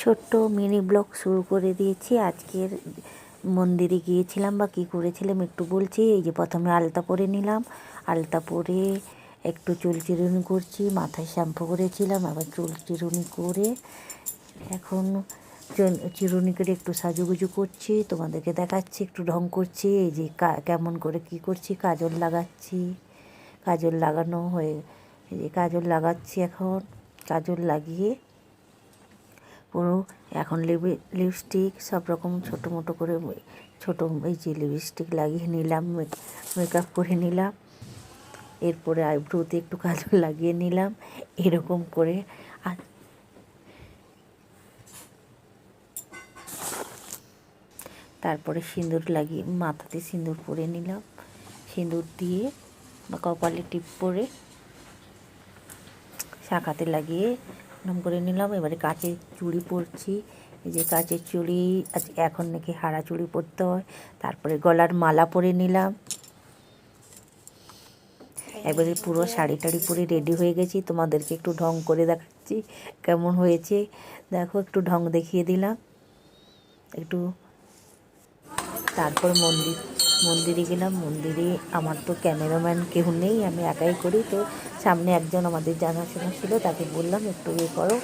ছোট্ট mini blog শুরু করে দিয়েছি। আজকের মন্দিরে গিয়েছিলাম বা কী করেছিলাম একটু বলছি। এই যে প্রথমে আলতা পরে নিলাম, আলতা পরে একটু চুল চিরুনি করছি, মাথায় শ্যাম্পু করেছিলাম, আবার চুল চিরুনি করে এখন চিরুনি করে একটু সাজুগুজু করছি, তোমাদেরকে দেখাচ্ছি, একটু ঢং করছি। এই যে কেমন করে কি করছি, কাজল লাগাচ্ছি, কাজল লাগানো হয়ে এই যে কাজল লাগাচ্ছি। এখন কাজল লাগিয়ে পুরো এখন লিপস্টিক সব রকম ছোটো মোটো করে ছোটো এই যে লিপস্টিক লাগিয়ে নিলাম, মেকআপ করে নিলাম। এরপরে আইব্রোতে একটু কাজল লাগিয়ে নিলাম, এরকম করে। আর তারপরে সিঁদুর লাগিয়ে মাথাতে সিঁদুর পরে নিলাম, সিঁদুর দিয়ে বা কপালে টিপ পরে শাখাতে লাগিয়ে নাম করে নিলাম। এবারে কাচের চুড়ি পরছি। এই যে কাচের চুড়ি এখন নাকি হারা চুড়ি পরতে হয়। তারপরে গলার মালা পরে নিলাম। এবারে পুরো শাড়ি টাড়ি পরে রেডি হয়ে গেছি। তোমাদেরকে একটু ঢং করে দেখাচ্ছি কেমন হয়েছে। দেখো একটু ঢং দেখিয়ে দিলাম একটু। তারপর মন্দিরে গেলাম। মন্দিরে আমার তো ক্যামেরাম্যান কেউ নেই, আমি একাই করি। তো সামনে একজন আমাদের জানাশোনা ছিল, তাকে বললাম একটু করো,